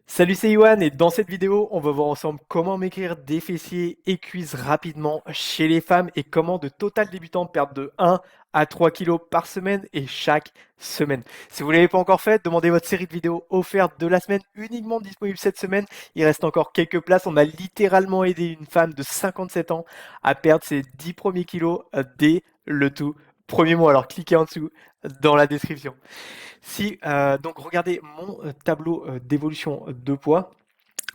Salut, c'est Yohan et dans cette vidéo, on va voir ensemble comment maigrir des fessiers et cuisses rapidement chez les femmes et comment de total débutant perdre de 1 à 3 kilos par semaine et chaque semaine. Si vous ne l'avez pas encore fait, demandez votre série de vidéos offertes de la semaine uniquement disponible cette semaine. Il reste encore quelques places. On a littéralement aidé une femme de 57 ans à perdre ses 10 premiers kilos dès le tout premier mois. Alors cliquez en dessous dans la description. Si, donc regardez mon tableau d'évolution de poids.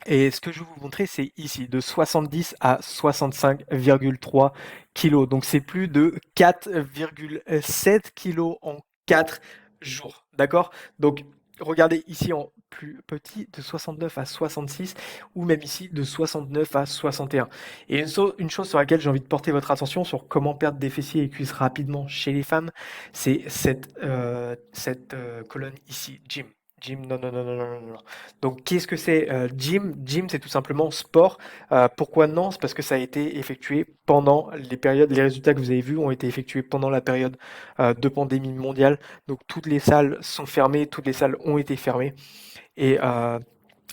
Et ce que je vais vous montrer, c'est ici, de 70 à 65,3 kilos. Donc c'est plus de 4,7 kilos en 4 jours. D'accord? Donc regardez ici en plus petit, de 69 à 66, ou même ici de 69 à 61. Et une chose sur laquelle j'ai envie de porter votre attention sur comment perdre des fessiers et cuisses rapidement chez les femmes, c'est cette colonne ici, gym. Gym, non, non, non, non, non, non, non. Donc, qu'est-ce que c'est gym? Gym, c'est tout simplement sport. Pourquoi non? C'est parce que ça a été effectué pendant les périodes, les résultats que vous avez vus ont été effectués pendant la période de pandémie mondiale. Donc, toutes les salles sont fermées, toutes les salles ont été fermées. Et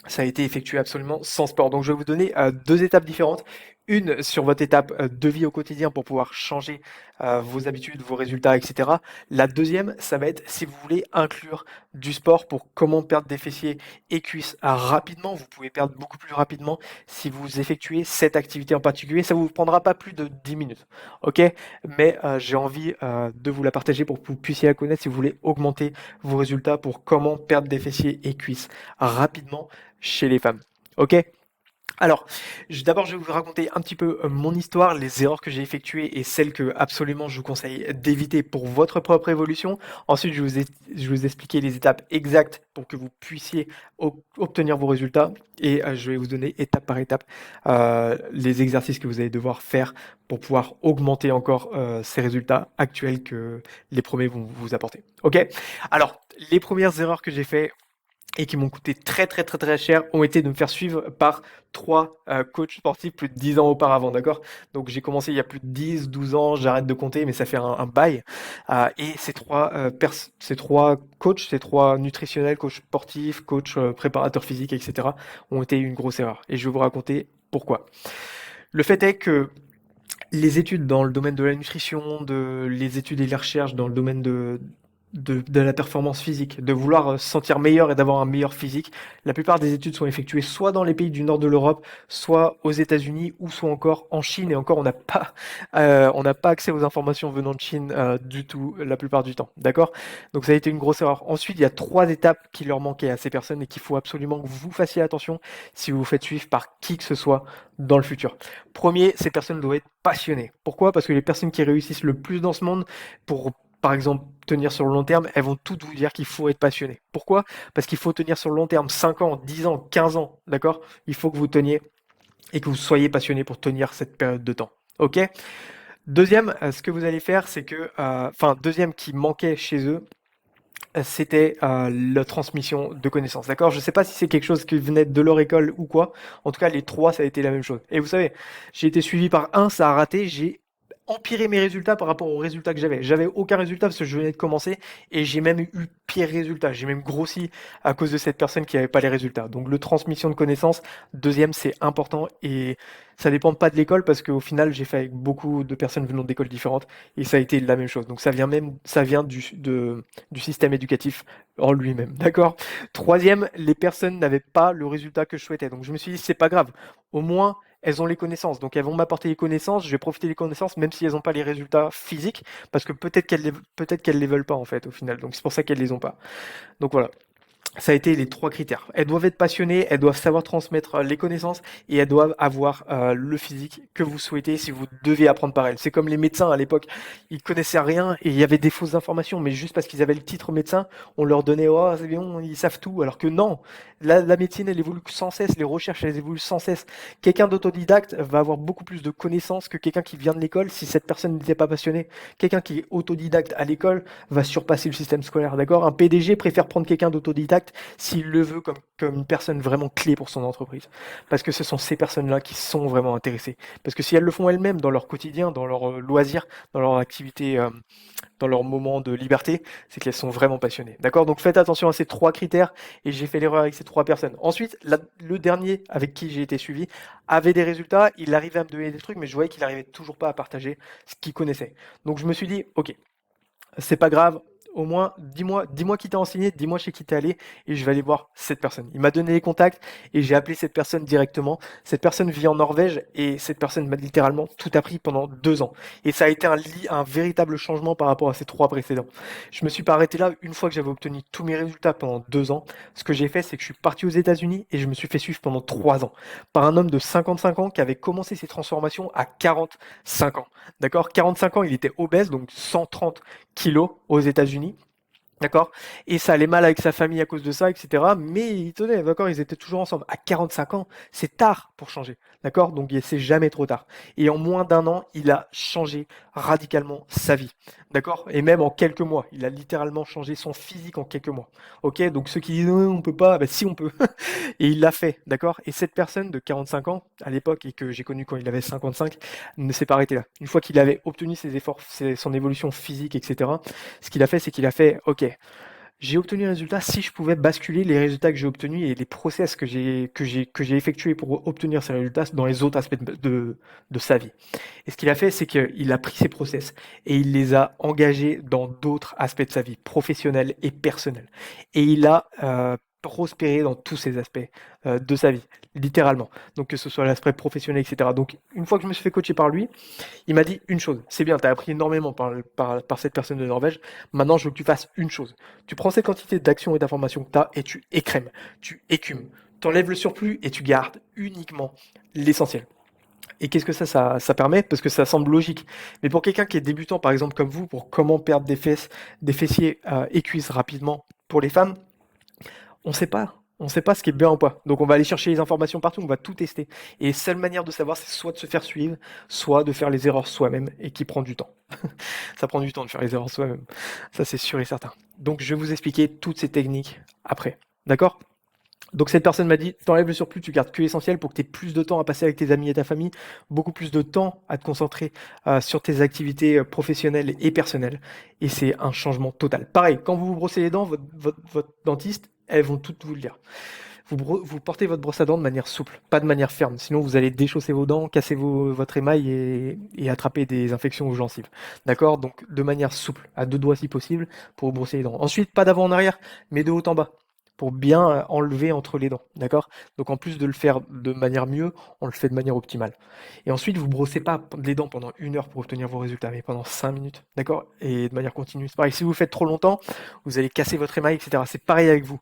ça a été effectué absolument sans sport. Donc je vais vous donner deux étapes différentes. Une sur votre étape de vie au quotidien pour pouvoir changer vos habitudes, vos résultats, etc. La deuxième, ça va être si vous voulez inclure du sport pour comment perdre des fessiers et cuisses rapidement. Vous pouvez perdre beaucoup plus rapidement si vous effectuez cette activité en particulier. Ça ne vous prendra pas plus de 10 minutes. Ok? Mais j'ai envie de vous la partager pour que vous puissiez la connaître si vous voulez augmenter vos résultats pour comment perdre des fessiers et cuisses rapidement chez les femmes. Ok? Alors, d'abord, je vais vous raconter un petit peu mon histoire, les erreurs que j'ai effectuées et celles que absolument je vous conseille d'éviter pour votre propre évolution. Ensuite, je vais vous expliquer les étapes exactes pour que vous puissiez obtenir vos résultats et je vais vous donner étape par étape les exercices que vous allez devoir faire pour pouvoir augmenter encore ces résultats actuels que les premiers vont vous apporter. Ok? Alors, les premières erreurs que j'ai fait et qui m'ont coûté très très très très cher ont été de me faire suivre par trois coachs sportifs plus de 10 ans auparavant, d'accord? Donc j'ai commencé il y a plus de 10, 12 ans, j'arrête de compter, mais ça fait un bail. Et ces trois coachs, ces trois nutritionnels, coachs sportifs, coachs préparateurs physiques, etc., ont été une grosse erreur. Et je vais vous raconter pourquoi. Le fait est que les études dans le domaine de la nutrition, les études et les recherches dans le domaine de la performance physique, de vouloir se sentir meilleur et d'avoir un meilleur physique, la plupart des études sont effectuées soit dans les pays du nord de l'Europe, soit aux États-Unis, ou soit encore en Chine. Et encore, on n'a pas accès aux informations venant de Chine du tout, la plupart du temps. D'accord? Donc ça a été une grosse erreur. Ensuite, il y a trois étapes qui leur manquaient à ces personnes et qu'il faut absolument que vous fassiez attention si vous vous faites suivre par qui que ce soit dans le futur. Premier, ces personnes doivent être passionnées. Pourquoi? Parce que les personnes qui réussissent le plus dans ce monde, pour par exemple tenir sur le long terme, elles vont toutes vous dire qu'il faut être passionné. Pourquoi? Parce qu'il faut tenir sur le long terme, 5 ans, 10 ans, 15 ans, d'accord? Il faut que vous teniez et que vous soyez passionné pour tenir cette période de temps. Ok? Deuxième, ce que vous allez faire, c'est que, deuxième qui manquait chez eux, c'était la transmission de connaissances. D'accord? Je ne sais pas si c'est quelque chose qui venait de leur école ou quoi. En tout cas, les trois, ça a été la même chose. Et vous savez, j'ai été suivi par un, ça a raté. J'ai empiré mes résultats par rapport aux résultats que j'avais. J'avais aucun résultat parce que je venais de commencer et j'ai même eu pire résultat. J'ai même grossi à cause de cette personne qui n'avait pas les résultats. Donc, le transmission de connaissances, deuxième, c'est important et ça dépend pas de l'école parce qu'au final, j'ai fait avec beaucoup de personnes venant d'écoles différentes et ça a été la même chose. Donc, ça vient du système éducatif en lui-même. D'accord? Troisième, les personnes n'avaient pas le résultat que je souhaitais. Donc je me suis dit, c'est pas grave. Au moins, elles ont les connaissances. Donc elles vont m'apporter les connaissances, je vais profiter des connaissances, même si elles n'ont pas les résultats physiques, parce que peut-être qu'elles les veulent pas en fait au final. Donc c'est pour ça qu'elles les ont pas. Donc voilà. Ça a été les trois critères. Elles doivent être passionnées, elles doivent savoir transmettre les connaissances et elles doivent avoir le physique que vous souhaitez si vous devez apprendre par elles. C'est comme les médecins à l'époque, ils connaissaient rien et il y avait des fausses informations, mais juste parce qu'ils avaient le titre médecin, on leur donnait oh c'est bien, ils savent tout, alors que non. La médecine elle évolue sans cesse, les recherches elles évoluent sans cesse. Quelqu'un d'autodidacte va avoir beaucoup plus de connaissances que quelqu'un qui vient de l'école si cette personne n'était pas passionnée. Quelqu'un qui est autodidacte à l'école va surpasser le système scolaire, d'accord? Un PDG préfère prendre quelqu'un d'autodidacte contact s'il le veut comme une personne vraiment clé pour son entreprise. Parce que ce sont ces personnes-là qui sont vraiment intéressées. Parce que si elles le font elles-mêmes dans leur quotidien, dans leurs loisirs, dans leur activité, dans leur moment de liberté, c'est qu'elles sont vraiment passionnées. D'accord? Donc faites attention à ces 3 critères et j'ai fait l'erreur avec ces 3 personnes. Ensuite, le dernier avec qui j'ai été suivi avait des résultats, il arrivait à me donner des trucs, mais je voyais qu'il arrivait toujours pas à partager ce qu'il connaissait. Donc je me suis dit: «OK, c'est pas grave, au moins dis-moi qui t'a enseigné, dis-moi chez qui t'es allé et je vais aller voir cette personne». Il m'a donné les contacts et j'ai appelé cette personne directement. Cette personne vit en Norvège et cette personne m'a littéralement tout appris pendant 2 ans. Et ça a été un véritable changement par rapport à ces 3 précédents. Je me suis pas arrêté là une fois que j'avais obtenu tous mes résultats pendant 2 ans. Ce que j'ai fait, c'est que je suis parti aux États-Unis et je me suis fait suivre pendant 3 ans par un homme de 55 ans qui avait commencé ses transformations à 45 ans. D'accord? 45 ans, il était obèse, donc 130 kilos aux États-Unis. D'accord? Et ça allait mal avec sa famille à cause de ça, etc. Mais il tenait, d'accord? Ils étaient toujours ensemble. À 45 ans, c'est tard pour changer. D'accord? Donc c'est jamais trop tard. Et en moins d'un an, il a changé radicalement sa vie. D'accord? Et même en quelques mois. Il a littéralement changé son physique en quelques mois. Ok? Donc ceux qui disent non, on peut pas, ben si on peut. Et il l'a fait. D'accord? Et cette personne de 45 ans, à l'époque, et que j'ai connu quand il avait 55, ne s'est pas arrêté là. Une fois qu'il avait obtenu ses efforts, son évolution physique, etc., ce qu'il a fait, c'est qu'il a fait, ok, j'ai obtenu un résultat, si je pouvais basculer les résultats que j'ai obtenus et les process que j'ai effectués pour obtenir ces résultats dans les autres aspects de sa vie. Et ce qu'il a fait, c'est qu'il a pris ces process et il les a engagés dans d'autres aspects de sa vie, professionnels et personnels. Et il a prospéré dans tous ces aspects de sa vie, littéralement. Donc que ce soit l'aspect professionnel, etc. Donc une fois que je me suis fait coacher par lui, il m'a dit une chose, c'est bien, tu as appris énormément par cette personne de Norvège, maintenant je veux que tu fasses une chose. Tu prends cette quantité d'actions et d'informations que tu as et tu écrèmes, tu écumes, tu enlèves le surplus et tu gardes uniquement l'essentiel. Et qu'est-ce que ça permet? Parce que ça semble logique. Mais pour quelqu'un qui est débutant, par exemple comme vous, pour comment perdre des fessiers et cuisses rapidement pour les femmes, on sait pas. On sait pas ce qui est bien ou pas. Donc on va aller chercher les informations partout, on va tout tester. Et seule manière de savoir, c'est soit de se faire suivre, soit de faire les erreurs soi-même, et qui prend du temps. Ça prend du temps de faire les erreurs soi-même. Ça, c'est sûr et certain. Donc je vais vous expliquer toutes ces techniques après. D'accord? Donc cette personne m'a dit, t'enlèves le surplus, tu gardes que l'essentiel pour que tu aies plus de temps à passer avec tes amis et ta famille, beaucoup plus de temps à te concentrer sur tes activités professionnelles et personnelles. Et c'est un changement total. Pareil, quand vous vous brossez les dents, votre dentiste, elles vont toutes vous le dire. Vous portez votre brosse à dents de manière souple, pas de manière ferme. Sinon, vous allez déchausser vos dents, casser votre émail et attraper des infections aux gencives. D'accord? Donc, de manière souple, à 2 doigts si possible, pour vous brosser les dents. Ensuite, pas d'avant en arrière, mais de haut en bas, pour bien enlever entre les dents. D'accord? Donc, en plus de le faire de manière mieux, on le fait de manière optimale. Et ensuite, vous brossez pas les dents pendant 1 heure pour obtenir vos résultats, mais pendant 5 minutes. D'accord? Et de manière continue. C'est pareil, si vous faites trop longtemps, vous allez casser votre émail, etc. C'est pareil avec vous.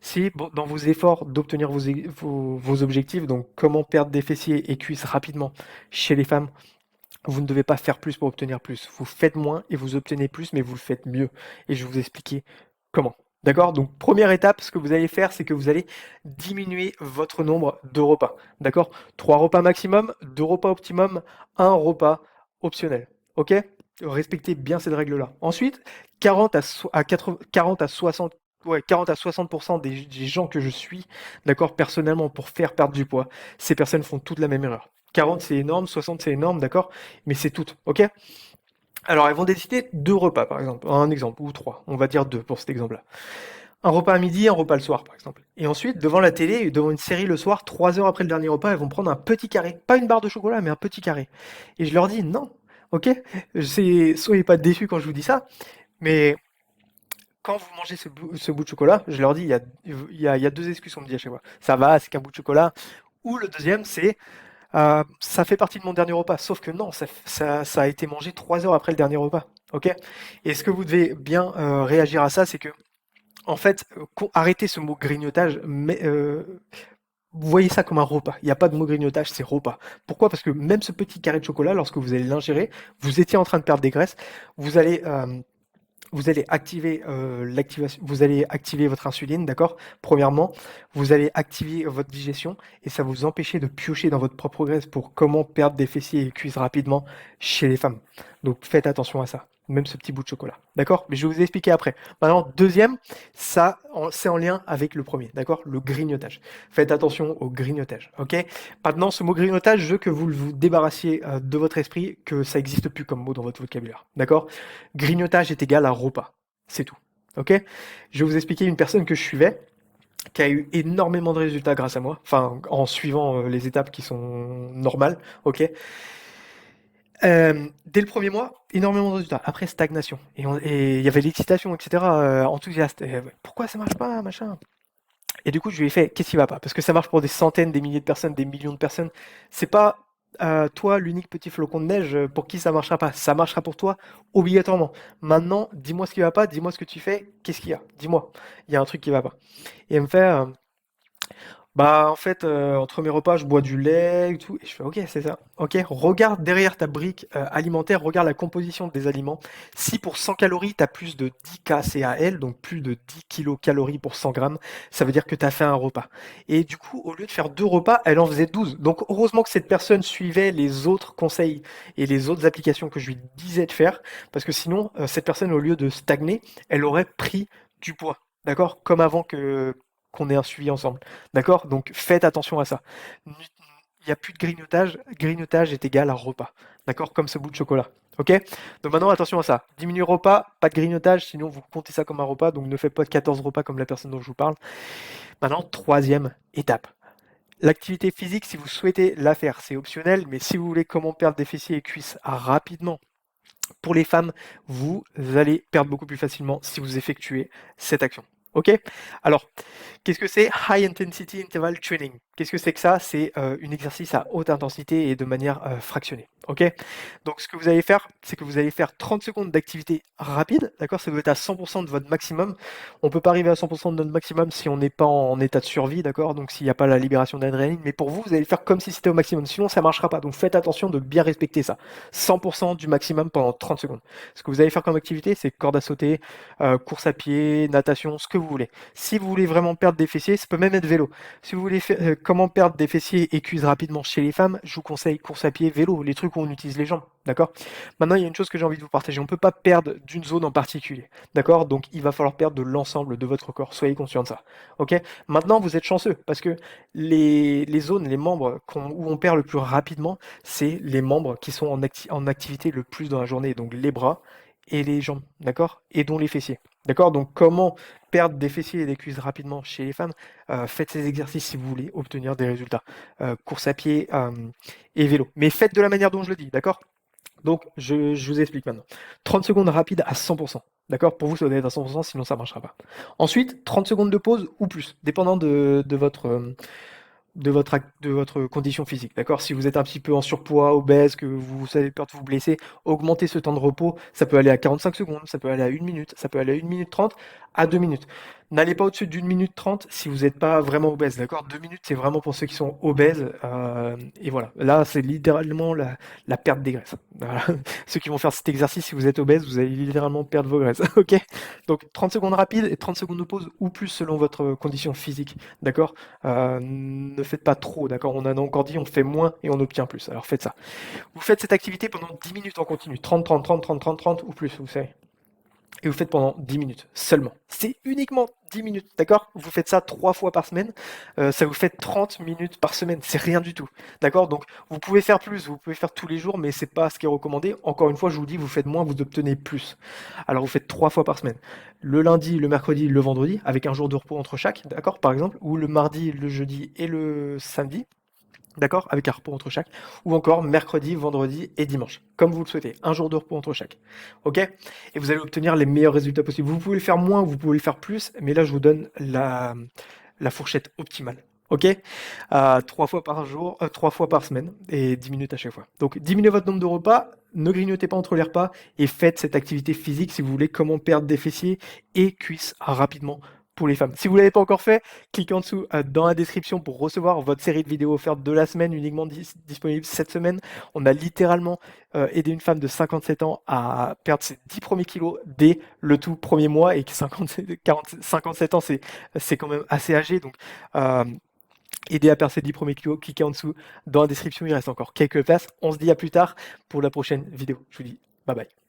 Si dans vos efforts d'obtenir vos objectifs, donc comment perdre des fessiers et cuisses rapidement chez les femmes, vous ne devez pas faire plus pour obtenir plus. Vous faites moins et vous obtenez plus, mais vous le faites mieux. Et je vais vous expliquer comment. D'accord? Donc, première étape, ce que vous allez faire, c'est que vous allez diminuer votre nombre de repas. D'accord? 3 repas maximum, 2 repas optimum, 1 repas optionnel. Ok? Respectez bien cette règle-là. Ensuite, 40 à 60, ouais, 40 à 60% des gens que je suis, d'accord, personnellement, pour faire perdre du poids, ces personnes font toutes la même erreur. 40 c'est énorme, 60 c'est énorme, d'accord, mais c'est toutes, ok? Alors elles vont décider 2 repas par exemple, un exemple, ou 3, on va dire 2 pour cet exemple-là. Un repas à midi, un repas le soir par exemple. Et ensuite, devant la télé, devant une série le soir, 3 heures après le dernier repas, elles vont prendre un petit carré, pas une barre de chocolat, mais un petit carré. Et je leur dis non, ok? Soyez pas déçus quand je vous dis ça, mais quand vous mangez ce bout de chocolat, je leur dis, il y a 2 excuses, on me dit à chaque fois. Ça va, c'est qu'un bout de chocolat. Ou le deuxième, c'est ça fait partie de mon dernier repas. Sauf que non, ça a été mangé 3 heures après le dernier repas. Ok? Et ce que vous devez bien réagir à ça, c'est que, en fait, arrêtez ce mot grignotage, mais vous voyez ça comme un repas. Il n'y a pas de mot grignotage, c'est repas. Pourquoi? Parce que même ce petit carré de chocolat, lorsque vous allez l'ingérer, vous étiez en train de perdre des graisses, vous allez activer vous allez activer votre insuline, d'accord? Premièrement, vous allez activer votre digestion et ça va vous empêcher de piocher dans votre propre graisse pour comment perdre des fessiers et cuisses rapidement chez les femmes. Donc faites attention à ça. même ce petit bout de chocolat. D'accord? Mais je vais vous expliquer après. Maintenant, deuxième, ça, c'est en lien avec le premier. D'accord? Le grignotage. Faites attention au grignotage. Ok? Maintenant, ce mot grignotage, je veux que vous vous débarrassiez de votre esprit, que ça n'existe plus comme mot dans votre vocabulaire. D'accord? Grignotage est égal à repas. C'est tout. Ok? Je vais vous expliquer une personne que je suivais qui a eu énormément de résultats grâce à moi, enfin en suivant les étapes qui sont normales, ok. Dès le premier mois, énormément de résultats. Après, stagnation. Et il y avait l'excitation, etc. Enthousiaste. Et, pourquoi ça marche pas, machin. Et du coup, je lui ai fait, qu'est-ce qui va pas? Parce que ça marche pour des centaines, des milliers de personnes, des millions de personnes. C'est pas toi, l'unique petit flocon de neige, pour qui ça marchera pas. Ça marchera pour toi, obligatoirement. Maintenant, dis-moi ce qui va pas, dis-moi ce que tu fais, qu'est-ce qu'il y a? Dis-moi. Il y a un truc qui va pas. Et elle me fait, bah, en fait, entre mes repas, je bois du lait et tout et je fais: «OK, c'est ça. OK, regarde derrière ta brique, alimentaire, regarde la composition des aliments. Si pour 100 calories, tu as plus de 10 kcal, donc plus de 10 kilocalories pour 100 grammes, ça veut dire que tu as fait un repas» et du coup, au lieu de faire 2 repas, elle en faisait 12. Donc heureusement que cette personne suivait les autres conseils et les autres applications que je lui disais de faire, parce que sinon, cette personne, au lieu de stagner, elle aurait pris du poids. D'accord? Comme avant que qu'on ait un suivi ensemble. D'accord? Donc faites attention à ça. Il n'y a plus de grignotage. Grignotage est égal à repas. D'accord? Comme ce bout de chocolat. Ok? Donc maintenant, attention à ça. Diminuez le repas, pas de grignotage, sinon vous comptez ça comme un repas. Donc ne faites pas 14 repas comme la personne dont je vous parle. Maintenant, troisième étape. L'activité physique, si vous souhaitez la faire, c'est optionnel, mais si vous voulez comment perdre des fessiers et cuisses rapidement, pour les femmes, vous allez perdre beaucoup plus facilement si vous effectuez cette action. Ok? Alors, qu'est-ce que c'est High Intensity Interval Training? Qu'est-ce que c'est que ça? C'est un exercice à haute intensité et de manière fractionnée. Ok? Donc, ce que vous allez faire, c'est que vous allez faire 30 secondes d'activité rapide. D'accord? Ça doit être à 100% de votre maximum. On ne peut pas arriver à 100% de notre maximum si on n'est pas en état de survie. D'accord? Donc, s'il n'y a pas la libération d'adrénaline. Mais pour vous, vous allez faire comme si c'était au maximum. Sinon, ça ne marchera pas. Donc, faites attention de bien respecter ça. 100% du maximum pendant 30 secondes. Ce que vous allez faire comme activité, c'est corde à sauter, course à pied, natation, ce que vous voulez. Si vous voulez vraiment perdre des fessiers, ça peut même être vélo. Si vous voulez faire comment perdre des fessiers et cuisses rapidement chez les femmes, je vous conseille course à pied, vélo, les trucs où on utilise les jambes, d'accord? Maintenant, il y a une chose que j'ai envie de vous partager. On ne peut pas perdre d'une zone en particulier, d'accord? Donc, il va falloir perdre de l'ensemble de votre corps. Soyez conscient de ça, ok? Maintenant, vous êtes chanceux parce que les zones, les membres où on perd le plus rapidement, c'est les membres qui sont en activité le plus dans la journée, donc les bras et les jambes, d'accord? Et dont les fessiers, d'accord? Donc, comment perdre des fessiers et des cuisses rapidement chez les femmes? Faites ces exercices si vous voulez obtenir des résultats. Course à pied et vélo. Mais faites de la manière dont je le dis, d'accord? Donc, je vous explique maintenant. 30 secondes rapides à 100%. D'accord? Pour vous, ça doit être à 100%, sinon ça ne marchera pas. Ensuite, 30 secondes de pause ou plus, dépendant de votre condition physique. D'accord? Si vous êtes un petit peu en surpoids, obèse, que vous avez peur de vous blesser, augmentez ce temps de repos. Ça peut aller à 45 secondes, ça peut aller à 1 minute, ça peut aller à 1 minute 30, à 2 minutes. N'allez pas au-dessus d'1 minute 30 si vous n'êtes pas vraiment obèse. D'accord? 2 minutes, c'est vraiment pour ceux qui sont obèses. Et voilà. Là, c'est littéralement la perte des graisses. Voilà. Ceux qui vont faire cet exercice, si vous êtes obèse, vous allez littéralement perdre vos graisses. Ok? Donc 30 secondes rapides et 30 secondes de pause ou plus selon votre condition physique. D'accord? Ne faites pas trop, d'accord? On a encore dit, on fait moins et on obtient plus. Alors faites ça. Vous faites cette activité pendant 10 minutes en continu. 30, 30, 30, 30, 30, 30 ou plus, vous savez. Et vous faites pendant 10 minutes seulement. C'est uniquement 10 minutes, d'accord? Vous faites ça 3 fois par semaine. Ça vous fait 30 minutes par semaine. C'est rien du tout, d'accord? Donc vous pouvez faire plus, vous pouvez faire tous les jours, mais c'est pas ce qui est recommandé. Encore une fois, je vous dis, vous faites moins, vous obtenez plus. Alors vous faites 3 fois par semaine. Le lundi, le mercredi, le vendredi, avec un jour de repos entre chaque, d'accord? Par exemple, ou le mardi, le jeudi et le samedi. D'accord? Avec un repos entre chaque. Ou encore mercredi, vendredi et dimanche. Comme vous le souhaitez. Un jour de repos entre chaque. OK? Et vous allez obtenir les meilleurs résultats possibles. Vous pouvez le faire moins, vous pouvez le faire plus, mais là, je vous donne la fourchette optimale. OK? 3 fois par jour, 3 fois par semaine et 10 minutes à chaque fois. Donc, diminuez votre nombre de repas, ne grignotez pas entre les repas et faites cette activité physique si vous voulez comment perdre des fessiers et cuisses rapidement pour les femmes. Si vous ne l'avez pas encore fait, cliquez en dessous dans la description pour recevoir votre série de vidéos offertes de la semaine, uniquement disponible cette semaine. On a littéralement aidé une femme de 57 ans à perdre ses 10 premiers kilos dès le tout premier mois et que 57 ans, c'est quand même assez âgé. Donc, aider à perdre ses 10 premiers kilos, cliquez en dessous dans la description, il reste encore quelques places. On se dit à plus tard pour la prochaine vidéo. Je vous dis bye bye.